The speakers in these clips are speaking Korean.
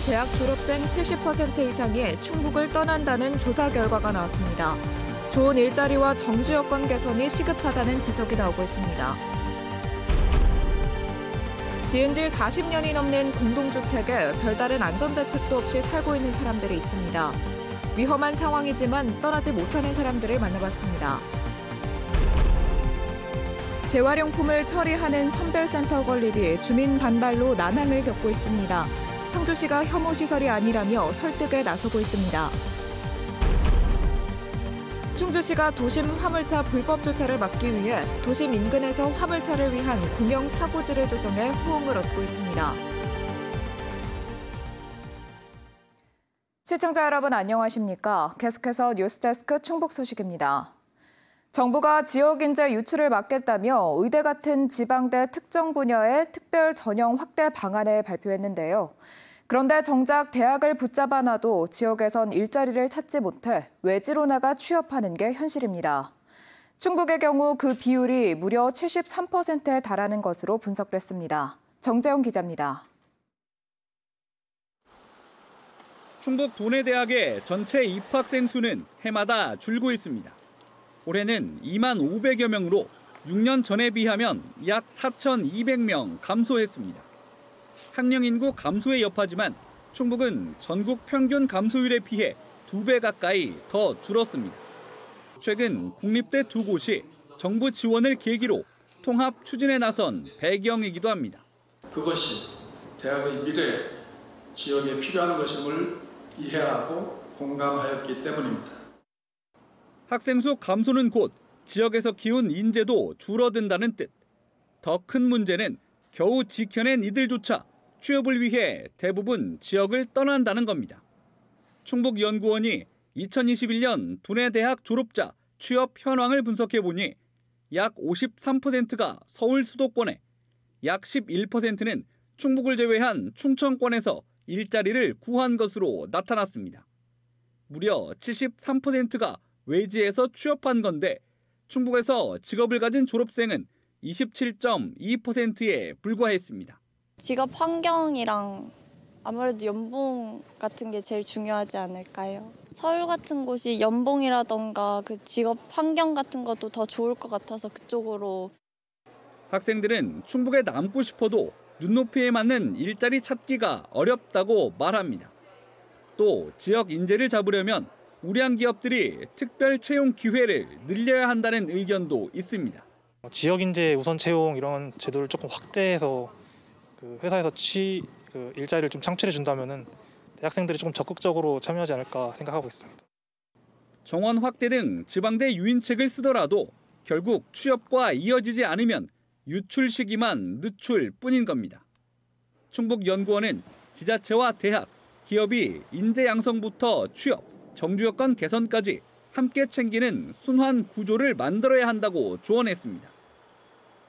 대학 졸업생 70% 이상이 충북을 떠난다는 조사 결과가 나왔습니다. 좋은 일자리와 정주 여건 개선이 시급하다는 지적이 나오고 있습니다. 지은 지 40년이 넘는 공동주택에 별다른 안전대책도 없이 살고 있는 사람들이 있습니다. 위험한 상황이지만 떠나지 못하는 사람들을 만나봤습니다. 재활용품을 처리하는 선별센터 건립이 주민 반발로 난항을 겪고 있습니다. 청주시가 혐오시설이 아니라며 설득에 나서고 있습니다. 충주시가 도심 화물차 불법 주차를 막기 위해 도심 인근에서 화물차를 위한 공영 차고지를 조정해 호응을 얻고 있습니다. 시청자 여러분 안녕하십니까? 계속해서 뉴스데스크 충북 소식입니다. 정부가 지역 인재 유출을 막겠다며 의대 같은 지방대 특정 분야의 특별 전형 확대 방안을 발표했는데요. 그런데 정작 대학을 붙잡아 놔도 지역에선 일자리를 찾지 못해 외지로 나가 취업하는 게 현실입니다. 충북의 경우 그 비율이 무려 73%에 달하는 것으로 분석됐습니다. 정재영 기자입니다. 충북 도내대학의 전체 입학생 수는 해마다 줄고 있습니다. 올해는 2만 500여 명으로 6년 전에 비하면 약 4,200명 감소했습니다. 학령 인구 감소에 여파지만 충북은 전국 평균 감소율에 비해 2배 가까이 더 줄었습니다. 최근 국립대 2곳이 정부 지원을 계기로 통합 추진에 나선 배경이기도 합니다. 그것이 대학의 미래, 지역에 필요한 것임을 이해하고 공감하였기 때문입니다. 학생 수 감소는 곧 지역에서 키운 인재도 줄어든다는 뜻. 더 큰 문제는 겨우 지켜낸 이들조차 취업을 위해 대부분 지역을 떠난다는 겁니다. 충북연구원이 2021년 도내대학 졸업자 취업 현황을 분석해보니 약 53%가 서울 수도권에, 약 11%는 충북을 제외한 충청권에서 일자리를 구한 것으로 나타났습니다. 무려 73%가 외지에서 취업한 건데 충북에서 직업을 가진 졸업생은 27.2%에 불과했습니다. 직업 환경이랑 아무래도 연봉 같은 게 제일 중요하지 않을까요? 서울 같은 곳이 연봉이라던가 그 직업 환경 같은 것도 더 좋을 것 같아서 그쪽으로. 학생들은 충북에 남고 싶어도 눈높이에 맞는 일자리 찾기가 어렵다고 말합니다. 또 지역 인재를 잡으려면 우량 기업들이 특별 채용 기회를 늘려야 한다는 의견도 있습니다. 지역 인재 우선 채용 이런 제도를 조금 확대해서 회사에서 일자리를 좀 창출해 준다면은 대학생들이 조금 적극적으로 참여하지 않을까 생각하고 있습니다. 정원 확대 등 지방대 유인책을 쓰더라도 결국 취업과 이어지지 않으면 유출 시기만 늦출 뿐인 겁니다. 충북연구원은 지자체와 대학, 기업이 인재 양성부터 취업, 정주 여건 개선까지 함께 챙기는 순환 구조를 만들어야 한다고 조언했습니다.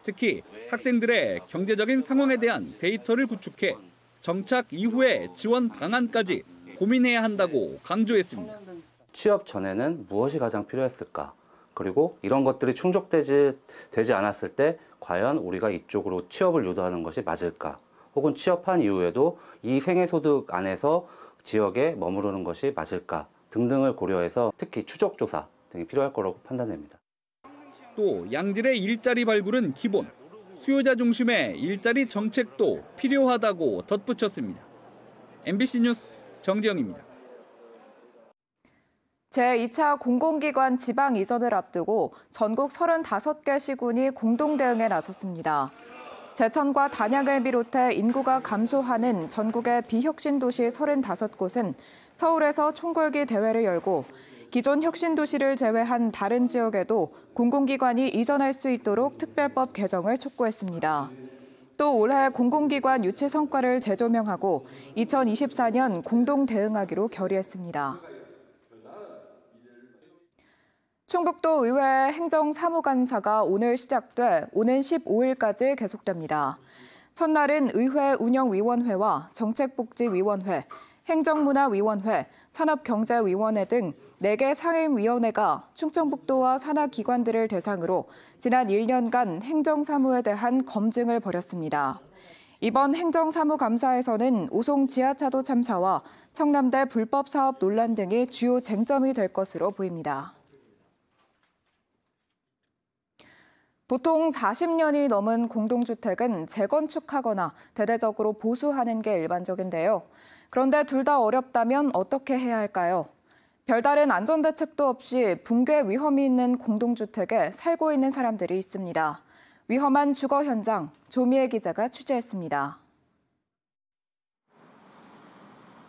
특히 학생들의 경제적인 상황에 대한 데이터를 구축해 정착 이후의 지원 방안까지 고민해야 한다고 강조했습니다. 취업 전에는 무엇이 가장 필요했을까? 그리고 이런 것들이 충족되지 않았을 때 과연 우리가 이쪽으로 취업을 유도하는 것이 맞을까? 혹은 취업한 이후에도 이 생애소득 안에서 지역에 머무르는 것이 맞을까? 등등을 고려해서 특히 추적조사 등이 필요할 거라고 판단됩니다. 또 양질의 일자리 발굴은 기본, 수요자 중심의 일자리 정책도 필요하다고 덧붙였습니다. MBC 뉴스 정재영입니다. 제2차 공공기관 지방 이전을 앞두고 전국 35개 시군이 공동 대응에 나섰습니다. 제천과 단양을 비롯해 인구가 감소하는 전국의 비혁신 도시 35곳은 서울에서 총궐기 대회를 열고 기존 혁신 도시를 제외한 다른 지역에도 공공기관이 이전할 수 있도록 특별법 개정을 촉구했습니다. 또 올해 공공기관 유치 성과를 재조명하고 2024년 공동 대응하기로 결의했습니다. 충북도 의회 행정사무관사가 오늘 시작돼 오는 15일까지 계속됩니다. 첫날은 의회 운영위원회와 정책복지위원회, 행정문화위원회, 산업경제위원회 등 4개 상임위원회가 충청북도와 산하기관들을 대상으로 지난 1년간 행정사무에 대한 검증을 벌였습니다. 이번 행정사무감사에서는 오송 지하차도 참사와 청남대 불법 사업 논란 등이 주요 쟁점이 될 것으로 보입니다. 보통 40년이 넘은 공동주택은 재건축하거나 대대적으로 보수하는 게 일반적인데요. 그런데 둘 다 어렵다면 어떻게 해야 할까요? 별다른 안전대책도 없이 붕괴 위험이 있는 공동주택에 살고 있는 사람들이 있습니다. 위험한 주거 현장, 조미애 기자가 취재했습니다.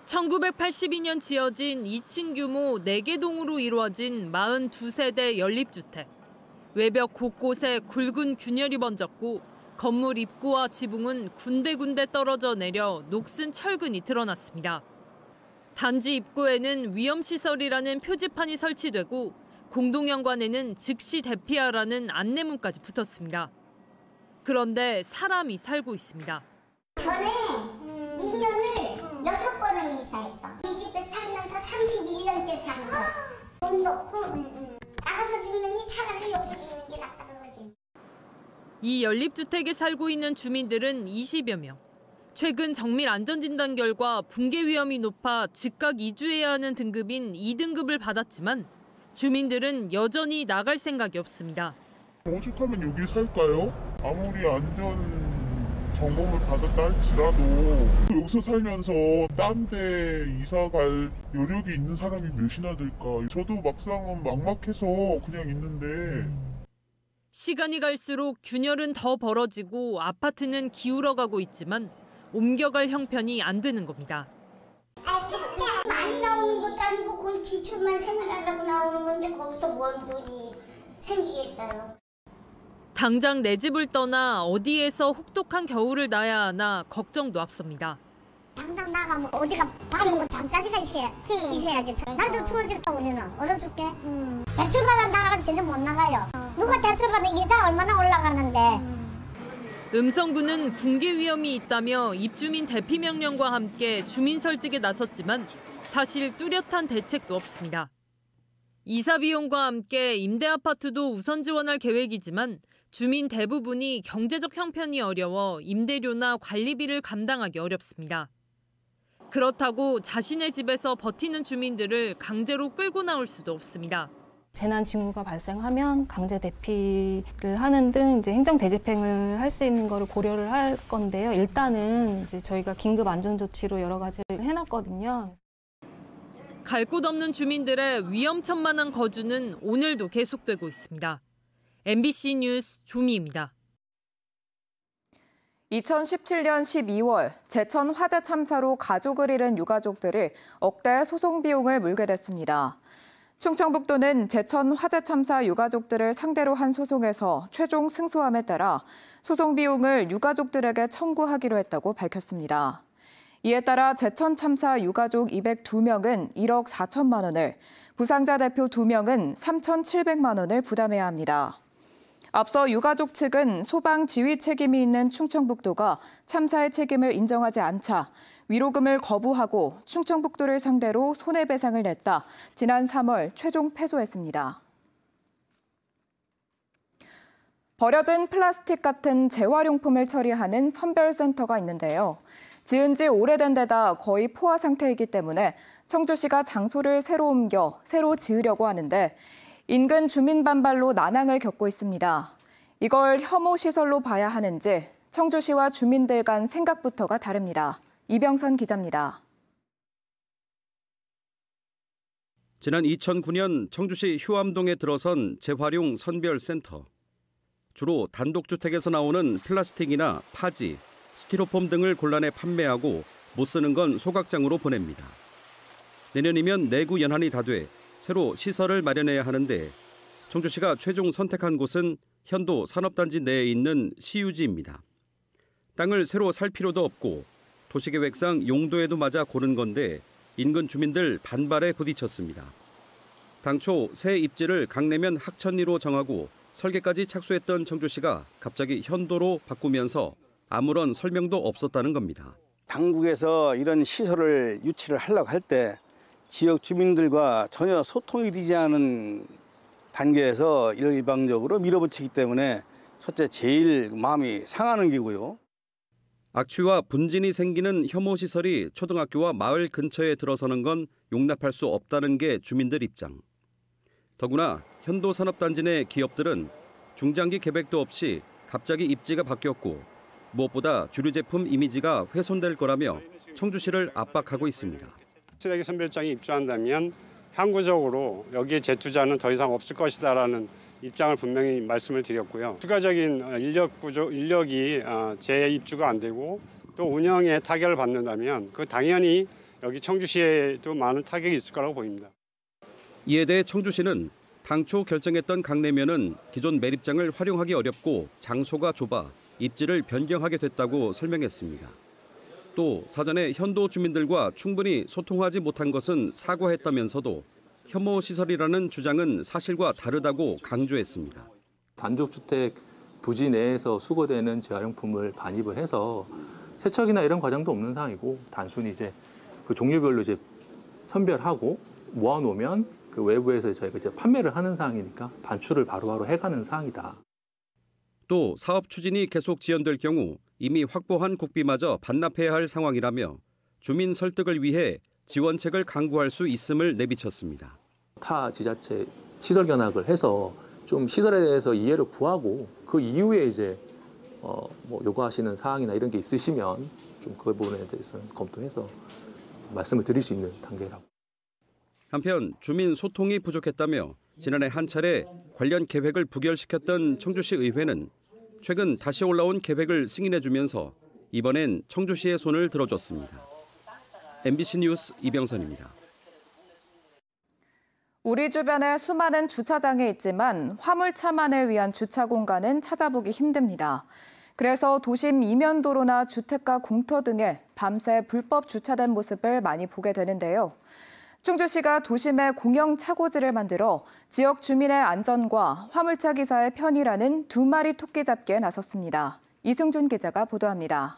1982년 지어진 2층 규모 4개 동으로 이루어진 42세대 연립주택. 외벽 곳곳에 굵은 균열이 번졌고 건물 입구와 지붕은 군데군데 떨어져 내려 녹슨 철근이 드러났습니다. 단지 입구에는 위험시설이라는 표지판이 설치되고 공동현관에는 즉시 대피하라는 안내문까지 붙었습니다. 그런데 사람이 살고 있습니다. 전에 2년을 6번을 이사했어. 이 집에 살면서 31년째 사는 거야. 돈 넣고 나가서 죽느니 차라리 여기서 죽는 게 낫다는 거지. 이 연립주택에 살고 있는 주민들은 20여 명. 최근 정밀 안전진단 결과 붕괴 위험이 높아 즉각 이주해야 하는 등급인 2등급을 받았지만 주민들은 여전히 나갈 생각이 없습니다. 오죽하면 여기 살까요? 아무리 안전 점검을 받았다 할지라도 여기서 살면서 딴 데 이사 갈 여력이 있는 사람이 몇이나 될까? 저도 막상은 막막해서 그냥 있는데. 시간이 갈수록 균열은 더 벌어지고 아파트는 기울어가고 있지만 옮겨갈 형편이 안 되는 겁니다. 많이 나오는 것도 아니고 거의 기초만 생활하려고 나오는 건데 거기서 뭔 돈이 생기겠어요. 당장 내 집을 떠나 어디에서 혹독한 겨울을 나야 하나 걱정도 앞섭니다. 당장 나가면 어디가 밥 먹고 잠자리가 있어야지. 날도 추워질까 우리는 얼어 죽게. 대출받아 나가면 전혀 못 나가요. 누가 대출받아 이자 얼마나 올라가는데. 음성군은 붕괴 위험이 있다며 입주민 대피 명령과 함께 주민 설득에 나섰지만 사실 뚜렷한 대책도 없습니다. 이사 비용과 함께 임대 아파트도 우선 지원할 계획이지만 주민 대부분이 경제적 형편이 어려워 임대료나 관리비를 감당하기 어렵습니다. 그렇다고 자신의 집에서 버티는 주민들을 강제로 끌고 나올 수도 없습니다. 재난 징후가 발생하면 강제 대피를 하는 등 이제 행정 대집행을 할 수 있는 거를 고려를 할 건데요. 일단은 이제 저희가 긴급 안전 조치로 여러 가지를 해놨거든요. 갈 곳 없는 주민들의 위험천만한 거주는 오늘도 계속되고 있습니다. MBC 뉴스 조미입니다. 2017년 12월 제천 화재 참사로 가족을 잃은 유가족들이 억대의 소송 비용을 물게 됐습니다. 충청북도는 제천 화재 참사 유가족들을 상대로 한 소송에서 최종 승소함에 따라 소송 비용을 유가족들에게 청구하기로 했다고 밝혔습니다. 이에 따라 제천 참사 유가족 202명은 1억 4천만 원을, 부상자 대표 2명은 3,700만 원을 부담해야 합니다. 앞서 유가족 측은 소방 지휘 책임이 있는 충청북도가 참사의 책임을 인정하지 않자 위로금을 거부하고 충청북도를 상대로 손해배상을 냈다 지난 3월 최종 패소했습니다. 버려진 플라스틱 같은 재활용품을 처리하는 선별센터가 있는데요. 지은 지 오래된 데다 거의 포화 상태이기 때문에 청주시가 장소를 새로 옮겨 새로 지으려고 하는데 인근 주민 반발로 난항을 겪고 있습니다. 이걸 혐오 시설로 봐야 하는지 청주시와 주민들 간 생각부터가 다릅니다. 이병선 기자입니다. 지난 2009년 청주시 휴암동에 들어선 재활용 선별센터. 주로 단독주택에서 나오는 플라스틱이나 파지, 스티로폼 등을 골라내 판매하고 못 쓰는 건 소각장으로 보냅니다. 내년이면 내구 연한이 다 돼 새로 시설을 마련해야 하는데 청주시가 최종 선택한 곳은 현도 산업단지 내에 있는 시유지입니다. 땅을 새로 살 필요도 없고 도시계획상 용도에도 맞아 고른 건데 인근 주민들 반발에 부딪혔습니다. 당초 새 입지를 강내면 학천리로 정하고 설계까지 착수했던 청주시가 갑자기 현도로 바꾸면서 아무런 설명도 없었다는 겁니다. 당국에서 이런 시설을 유치를 하려고 할 때 지역 주민들과 전혀 소통이 되지 않은 단계에서 일방적으로 밀어붙이기 때문에 첫째 제일 마음이 상하는 게고요. 악취와 분진이 생기는 혐오시설이 초등학교와 마을 근처에 들어서는 건 용납할 수 없다는 게 주민들 입장. 더구나 현도산업단지 내 기업들은 중장기 계획도 없이 갑자기 입지가 바뀌었고 무엇보다 주류 제품 이미지가 훼손될 거라며 청주시를 압박하고 있습니다. 쓰레기 선별장이 입주한다면 항구적으로 여기에 재투자는 더 이상 없을 것이다라는 입장을 분명히 말씀을 드렸고요. 추가적인 인력이 재입주가 안 되고 또 운영에 타격을 받는다면 그 당연히 여기 청주시에도 많은 타격이 있을 거라고 보입니다. 이에 대해 청주시는 당초 결정했던 강내면은 기존 매립장을 활용하기 어렵고 장소가 좁아 입지를 변경하게 됐다고 설명했습니다. 또 사전에 현도 주민들과 충분히 소통하지 못한 것은 사과했다면서도 혐오 시설이라는 주장은 사실과 다르다고 강조했습니다. 단독주택 부지 내에서 수거되는 재활용품을 반입을 해서 세척이나 이런 과정도 없는 상황이고 단순히 이제 그 종류별로 이제 선별하고 모아놓으면 그 외부에서 저희가 이제 판매를 하는 상황이니까 반출을 바로바로 해가는 상황이다. 또 사업 추진이 계속 지연될 경우 이미 확보한 국비마저 반납해야 할 상황이라며 주민 설득을 위해 지원책을 강구할 수 있음을 내비쳤습니다. 타 지자체 시설 견학을 해서 좀 시설에 대해서 이해를 구하고 그 이후에 이제 뭐 요구하시는 사항이나 이런 게 있으시면 좀 그 부분에 대해서는 검토해서 말씀을 드릴 수 있는 단계라고. 한편 주민 소통이 부족했다며 지난해 한 차례 관련 계획을 부결시켰던 청주시 의회는 최근 다시 올라온 계획을 승인해주면서 이번엔 청주시의 손을 들어줬습니다. MBC 뉴스 이병선입니다. 우리 주변에 수많은 주차장이 있지만 화물차만을 위한 주차 공간은 찾아보기 힘듭니다. 그래서 도심 이면도로나 주택가 공터 등에 밤새 불법 주차된 모습을 많이 보게 되는데요. 충주시가 도심에 공영 차고지를 만들어 지역 주민의 안전과 화물차 기사의 편의라는 두 마리 토끼 잡기에 나섰습니다. 이승준 기자가 보도합니다.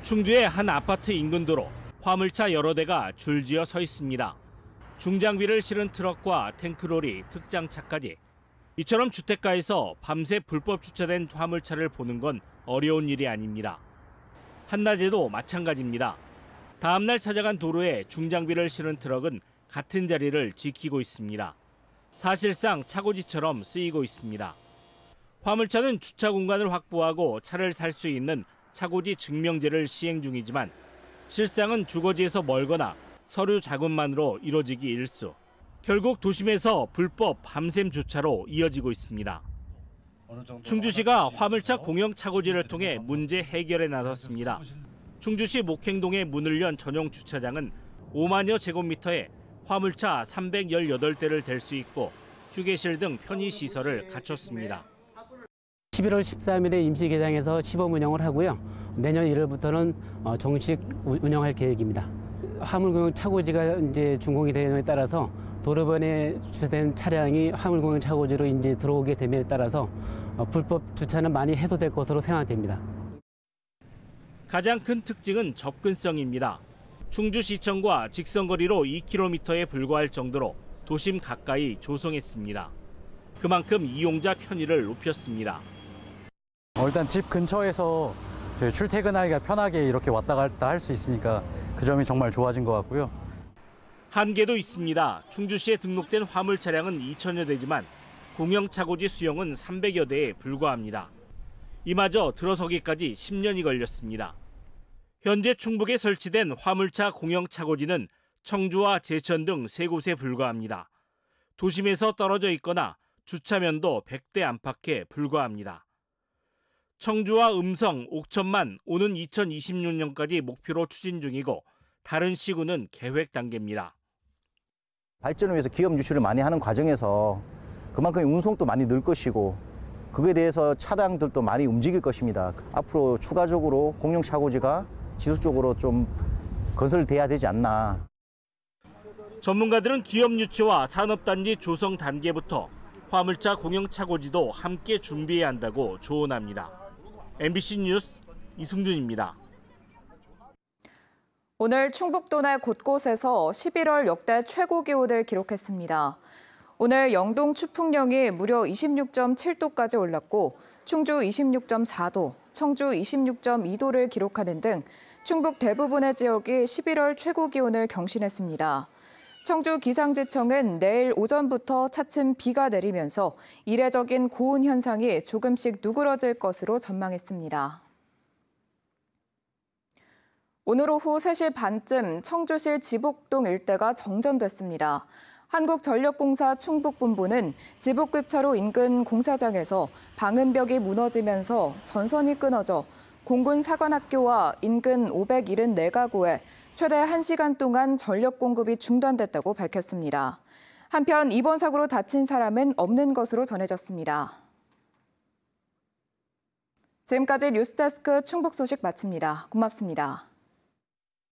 충주의 한 아파트 인근 도로, 화물차 여러 대가 줄지어 서 있습니다. 중장비를 실은 트럭과 탱크로리, 특장차까지. 이처럼 주택가에서 밤새 불법 주차된 화물차를 보는 건 어려운 일이 아닙니다. 한낮에도 마찬가지입니다. 다음 날 찾아간 도로에 중장비를 실은 트럭은 같은 자리를 지키고 있습니다. 사실상 차고지처럼 쓰이고 있습니다. 화물차는 주차 공간을 확보하고 차를 살 수 있는 차고지 증명제를 시행 중이지만 실상은 주거지에서 멀거나 서류 작업만으로 이뤄지기 일쑤. 결국 도심에서 불법 밤샘 주차로 이어지고 있습니다. 충주시가 화물차 공영 차고지를 통해 문제 해결에 나섰습니다. 충주시 목행동에 문을 연 전용 주차장은 5만여 제곱미터에 화물차 318대를 댈 수 있고 휴게실 등 편의시설을 갖췄습니다. 11월 13일에 임시 개장해서 시범 운영을 하고요. 내년 1월부터는 정식 운영할 계획입니다. 화물공영 차고지가 이제 준공이 되는 데 따라서 도로변에 주차된 차량이 화물공영 차고지로 이제 들어오게 됨에 따라서 불법 주차는 많이 해소될 것으로 생각됩니다. 가장 큰 특징은 접근성입니다. 충주시청과 직선거리로 2km에 불과할 정도로 도심 가까이 조성했습니다. 그만큼 이용자 편의를 높였습니다. 일단 집 근처에서 출퇴근하기가 편하게 이렇게 왔다 갔다 할 수 있으니까 그 점이 정말 좋아진 것 같고요. 한계도 있습니다. 충주시에 등록된 화물 차량은 2,000여 대지만 공영 차고지 수용은 300여 대에 불과합니다. 이마저 들어서기까지 10년이 걸렸습니다. 현재 충북에 설치된 화물차 공영 차고지는 청주와 제천 등 3곳에 불과합니다. 도심에서 떨어져 있거나 주차면도 100대 안팎에 불과합니다. 청주와 음성, 옥천만 오는 2026년까지 목표로 추진 중이고 다른 시군은 계획 단계입니다. 발전을 위해서 기업 유치를 많이 하는 과정에서 그만큼 운송도 많이 늘 것이고 그에 대해서 차량들도 많이 움직일 것입니다. 앞으로 추가적으로 공영 차고지가 지속적으로 좀 건설돼야 되지 않나. 전문가들은 기업 유치와 산업단지 조성 단계부터 화물차 공영 차고지도 함께 준비해야 한다고 조언합니다. MBC 뉴스 이승준입니다. 오늘 충북도 내 곳곳에서 11월 역대 최고 기온을 기록했습니다. 오늘 영동 추풍령이 무려 26.7도까지 올랐고 충주 26.4도, 청주 26.2도를 기록하는 등 충북 대부분의 지역이 11월 최고 기온을 경신했습니다. 청주 기상지청은 내일 오전부터 차츰 비가 내리면서 이례적인 고온 현상이 조금씩 누그러질 것으로 전망했습니다. 오늘 오후 3시 반쯤 청주시 지복동 일대가 정전됐습니다. 한국전력공사 충북본부는 지복교차로 인근 공사장에서 방음벽이 무너지면서 전선이 끊어져 공군 사관학교와 인근 574가구에 최대 1시간 동안 전력 공급이 중단됐다고 밝혔습니다. 한편 이번 사고로 다친 사람은 없는 것으로 전해졌습니다. 지금까지 뉴스데스크 충북 소식 마칩니다. 고맙습니다.